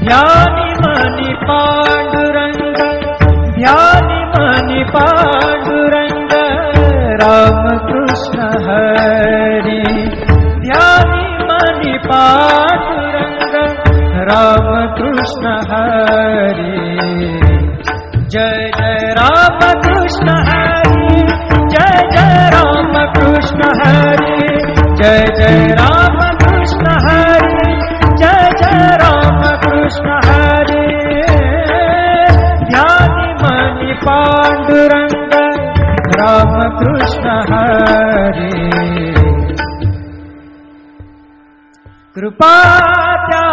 ध्यानि मणि पांडुरंग, ध्यानि मणि पांडुरंग, राम कृष्ण हरि। ध्यानि मणि पांडुरंग, राम कृष्ण हरि। जय जय राम कृष्ण हरि, जय जय राम कृष्ण हरि, जय जय राम कृष्ण हरि, जय जय राम कृष्ण हरि। ध्यानि मणि पांडुरंग, राम कृष्ण हरि। कृपा त्या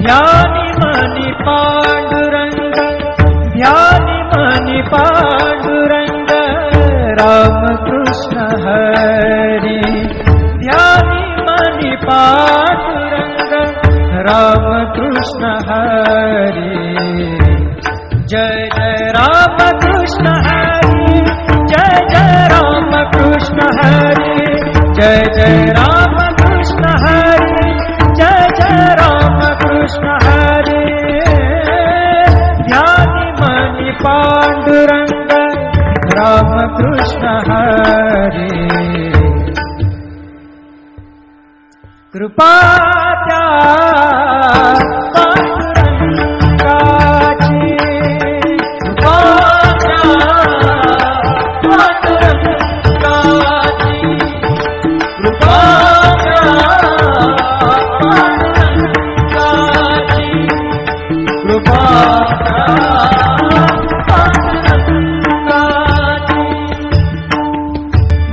ध्यानि मणि पांडुरंग, ध्यानि मणि पांडुरंग, राम कृष्ण हरि। ध्यानि मणि पांडुरंग, राम कृष्ण हरि। जय जय राम कृष्ण हरि, जय जय राम कृष्ण हरि, जय जय राम कृष्ण हरि, जय जय राम कृष्ण हरि। ध्यानि मणि पांडुरंग, राम कृष्ण हरि। कृपा त्या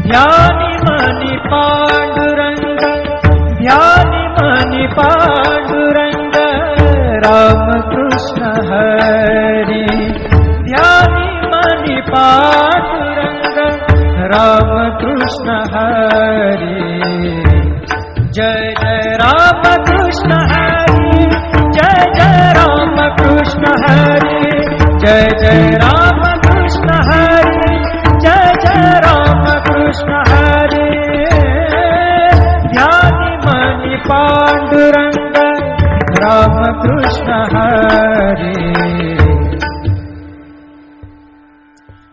ध्यानि मणि पांडुरंग, ध्यानि मणि पांडुरंग, राम कृष्ण हरि। ध्यानि मणि पांडुरंग, राम कृष्ण हरि। जय जय राम कृष्ण हरि, जय जय राम कृष्ण हरि, जय जय राम कृष्ण हरि, जय जय राम कृष्ण हरि। ध्यानि मणि पांडुरंग, राम कृष्ण हरि।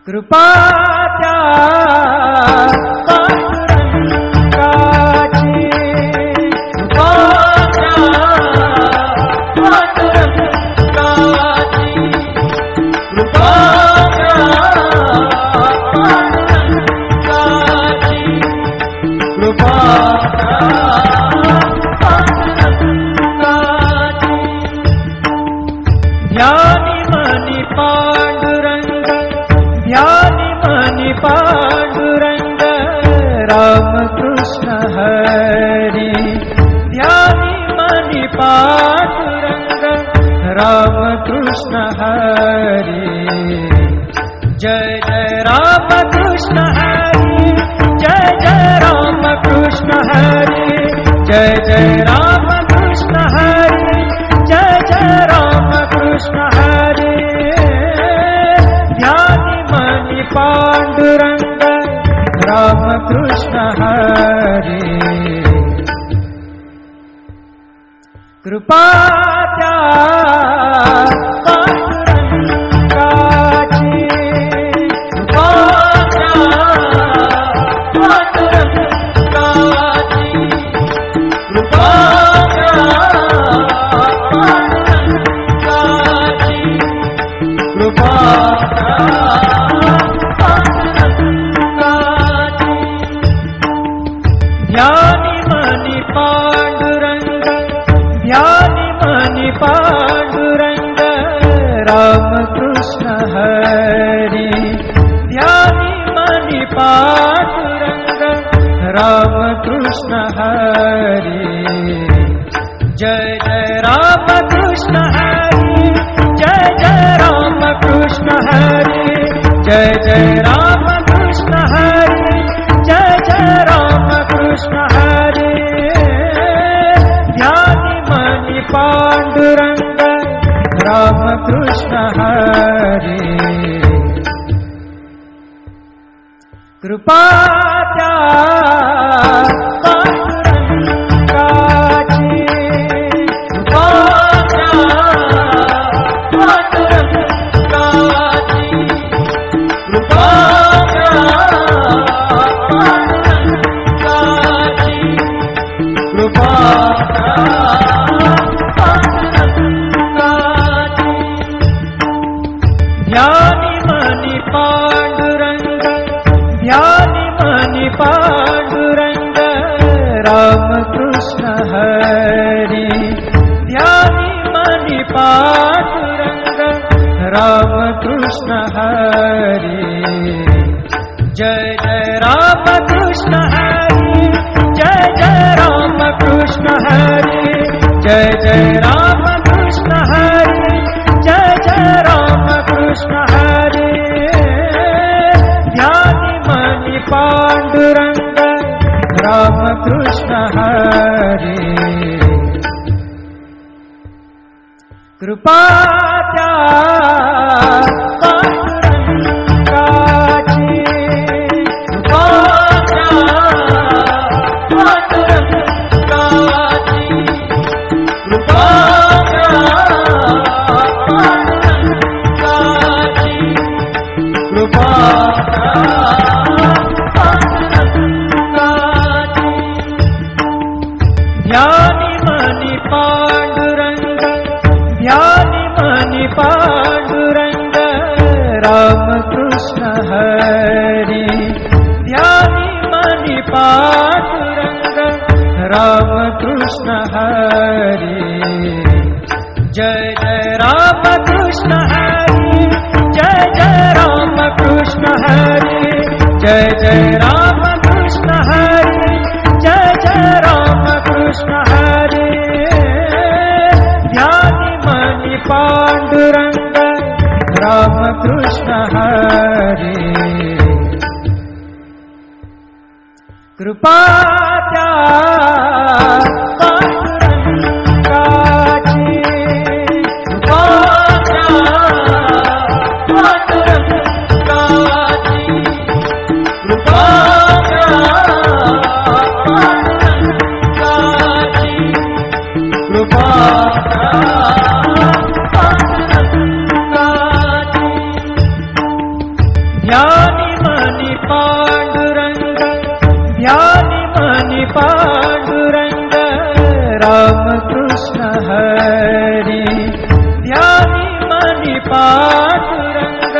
कृपा त्या ध्यानि मणि पांडुरंग, ध्यानि मणि पांडुरंग, राम कृष्ण हरि। ध्यानि मणि पांडुरंग, राम कृष्ण हरि। जय जय राम कृष्ण हरि, जय जय राम कृष्ण हरि, जय जय राम कृष्ण हरि, जय जय राम कृष्ण हरि। ध्यानि मणि पांडुरंग, राम कृष्ण हरि। कृपा त्या ध्यानि मणि पांडुरंग, ध्यानि मणि पांडुरंग, राम कृष्ण हरि। ध्यानि मणि पांडुरंग, राम कृष्ण हरि। जय जय राम कृष्ण हरि, जय जय राम कृष्ण हरि, जय जय राम कृपा त्या पांडुरंगाची, कृपा त्या पांडुरंगाची, कृपा त्या पांडुरंगाची, कृपा त्या पांडुरंगाची. ध्यानी मनी पांडुरंग, ध्यानी मनी पांडुरंग, रामकृष्ण हरी. ध्यानी मनी पांडुरंग, रामकृष्ण हरी. जय जय रामकृष्ण हरी, जय जय रामकृष्ण हरी, जय जय रामकृष्ण हरी, जय जय रामकृष्ण हरी. ध्यानी मनी पांडुरंग, रामकृष्ण हरी. कृपा त्या पांडुरंगाची, कृपा त्या पांडुरंगाची, कृपा त्या पांडुरंगाची, कृपा त्या पांडुरंगाची. ध्यानी मनी पांडुरंग, ध्यानी मनी पांडुरंग, रामकृष्ण हरी. ध्यानी मनी पांडुरंग, रामकृष्ण हरी. जय जय रामकृष्ण हरी, जय जय रामकृष्ण हरी, जय जय रामकृष्ण हरी, जय जय रामकृष्ण हरी. ध्यानी मनी पांडुरंग, रामकृष्ण हरी. कृपा त्या पांडुरंगाची, कृपा त्या पांडुरंगाची, कृपा त्या पांडुरंगाची, कृपा त्या पांडुरंगाची. ध्यानी मनी पांडुरंग, ध्यानी मनी पांडुरंग, रामकृष्ण हरी. ध्यानी मनी पांडुरंग,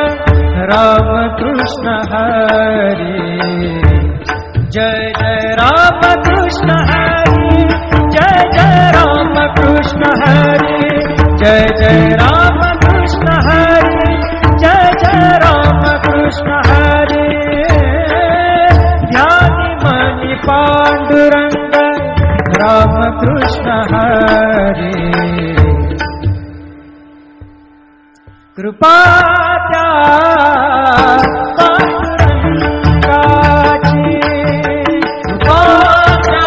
रामकृष्ण हरी. जय जय रामकृष्ण हरी, जय जय रामकृष्ण हरी, जय जय रामकृष्ण हरी, जय जय रामकृष्ण हरी. ध्यानी मनी पांडुरंग, रामकृष्ण हरी. कृपा त्या पांडुरंगाची, कृपा त्या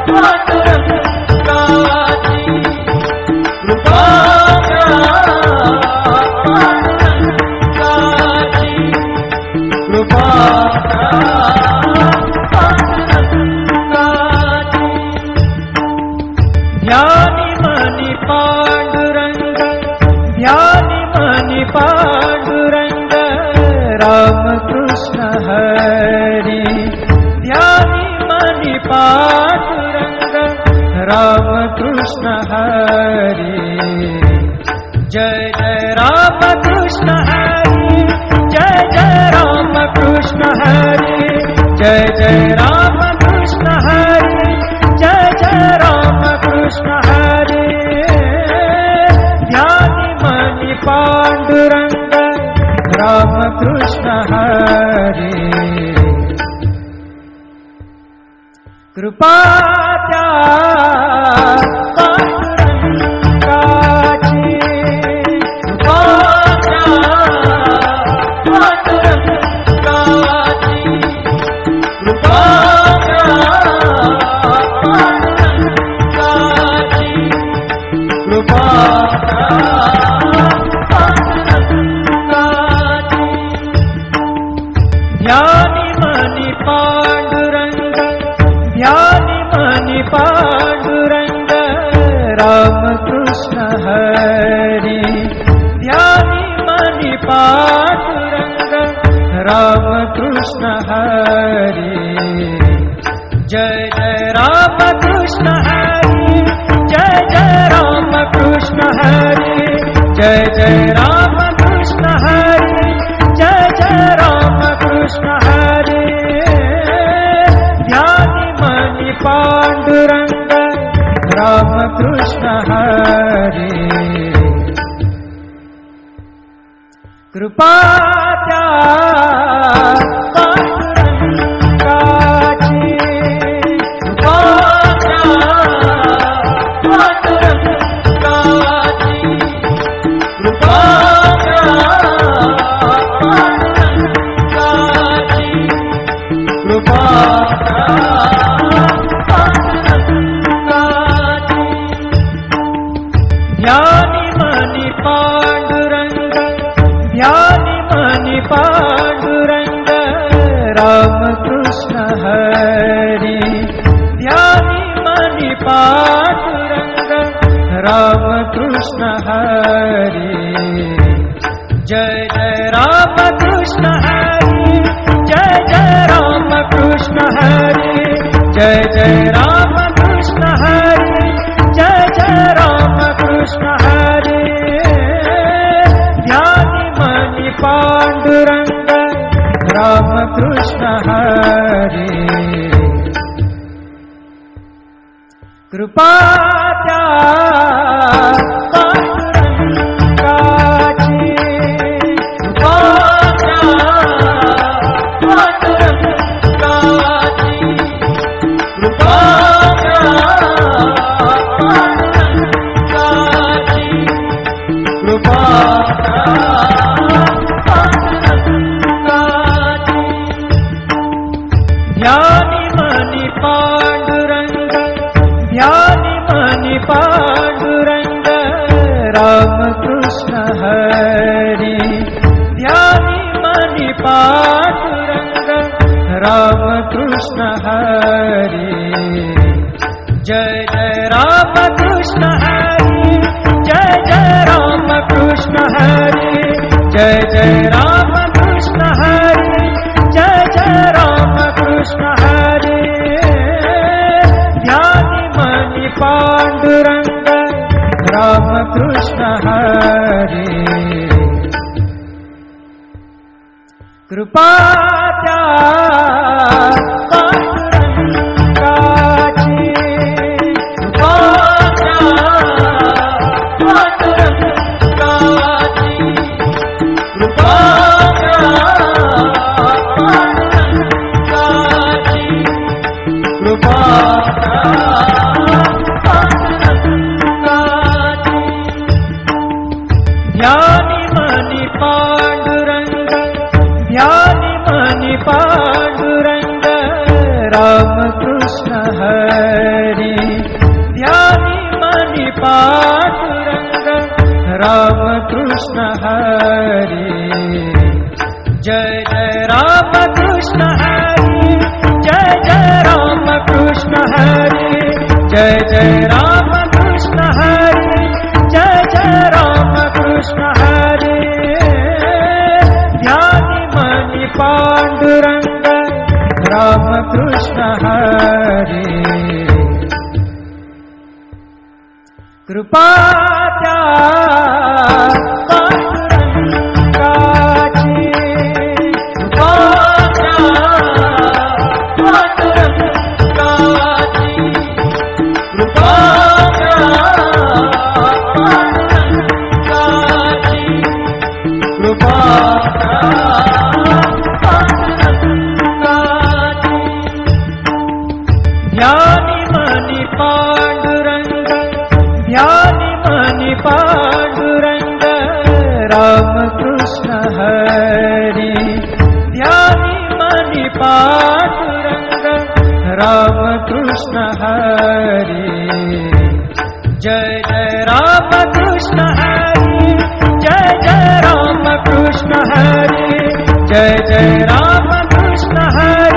पांडुरंगाची, कृपा त्या पांडुरंगाची, कृपा त्या पांडुरंगाची. ध्यानी मनी पांडुरंग, ध्यानी मनी पांडुरंग, रामकृष्ण हरी. ध्यानी मनी पांडुरंग, रामकृष्ण हरी. जय जय रामकृष्ण हरी, जय जय रामकृष्ण हरी, जय जय रामकृष्ण हरी, जय जय रामकृष्ण हरी. ध्यानी मनी पांडुरंग, रामकृष्ण हरी. कृपा त्या पांडुरंगाची, कृपा त्या पांडुरंगाची, कृपा त्या पांडुरंगाची, कृपा त्या पांडुरंगाची. ध्यानी मणि पांडुरंग ध्यानि मणि पांडुरंग राम कृष्ण हरि ध्यानि मणि पांडुरंग राम कृष्ण हरि जय जय राम कृष्ण हरि जय जय राम कृष्ण हरि जय जय राम कृष्ण हरि जय जय राम कृष्ण हरि ध्यानि मणि पांडुरंग राम कृष्ण हरि कृपा त्या ध्यानि मणि पांडुरंग ध्यानि मणि पांडुरंग राम कृष्ण हरि ध्यानि मणि पांडुरंग राम कृष्ण हरि जय जय राम कृष्ण हरि जय जय राम कृष्ण हरि जय जय राम कृष्ण हरि जय जय राम कृष्ण हरि ध्यानि मणि पांडुरंग राम कृष्ण हरि कृपा त्या ध्यानि मणि पांडुरंग ध्यानि मणि पांडुरंग राम कृष्ण हरि ध्यानि मणि पांडुरंग राम कृष्ण हरि जय जय राम कृष्ण हरि जय जय राम कृष्ण हरि जय जय राम कृष्ण हरि जय जय राम कृष्ण हरि ध्यानि मणि पांडुरंग राम कृष्ण हरि कृपा त्या ध्यानि मणि पांडुरंग ध्यानि मणि पांडुरंग राम कृष्ण हरि ध्यानि मणि पांडुरंग राम कृष्ण हरि जय जय राम कृष्ण हरि जय जय राम कृष्ण हरि जय जय राम कृष्ण हरि जय जय राम कृष्ण हरि ध्यानि मणि पांडुरंग राम कृष्ण हरि कृपा त्या ध्यानि मणि पांडुरंग ध्यानि मणि पांडुरंग राम कृष्ण हरि ध्यानि मणि पांडुरंग राम कृष्ण हरि जय जय राम कृष्ण हरि जय जय राम कृष्ण हरि जय जय राम कृष्ण हरि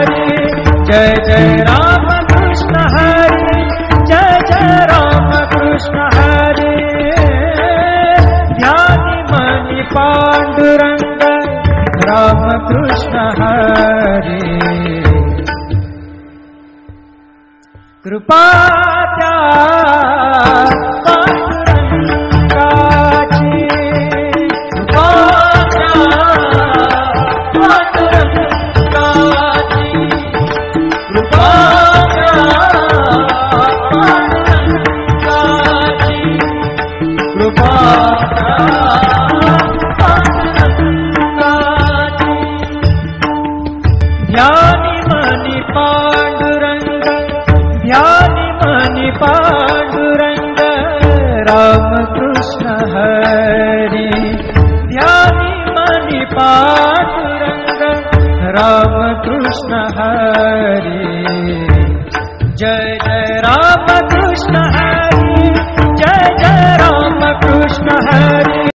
हरे जय जय राम कृष्ण हरे जय जय राम कृष्ण हरे ध्यानि मणि पांडुरंग राम कृष्ण हरे कृपा त्या पांडुरंगाची कृपा त्या पांडुरंगाची कृपा त्या पांडुरंगाची कृपा त्या पांडुरंगाची ध्यानि मणि पांडुरंग ध्यानि मणि पांडुरंग राम कृष्ण हरि ध्यानि मणि पांडुरंग राम कृष्ण हरि जय जय राम कृष्ण हरि जय जय राम कृष्ण हरि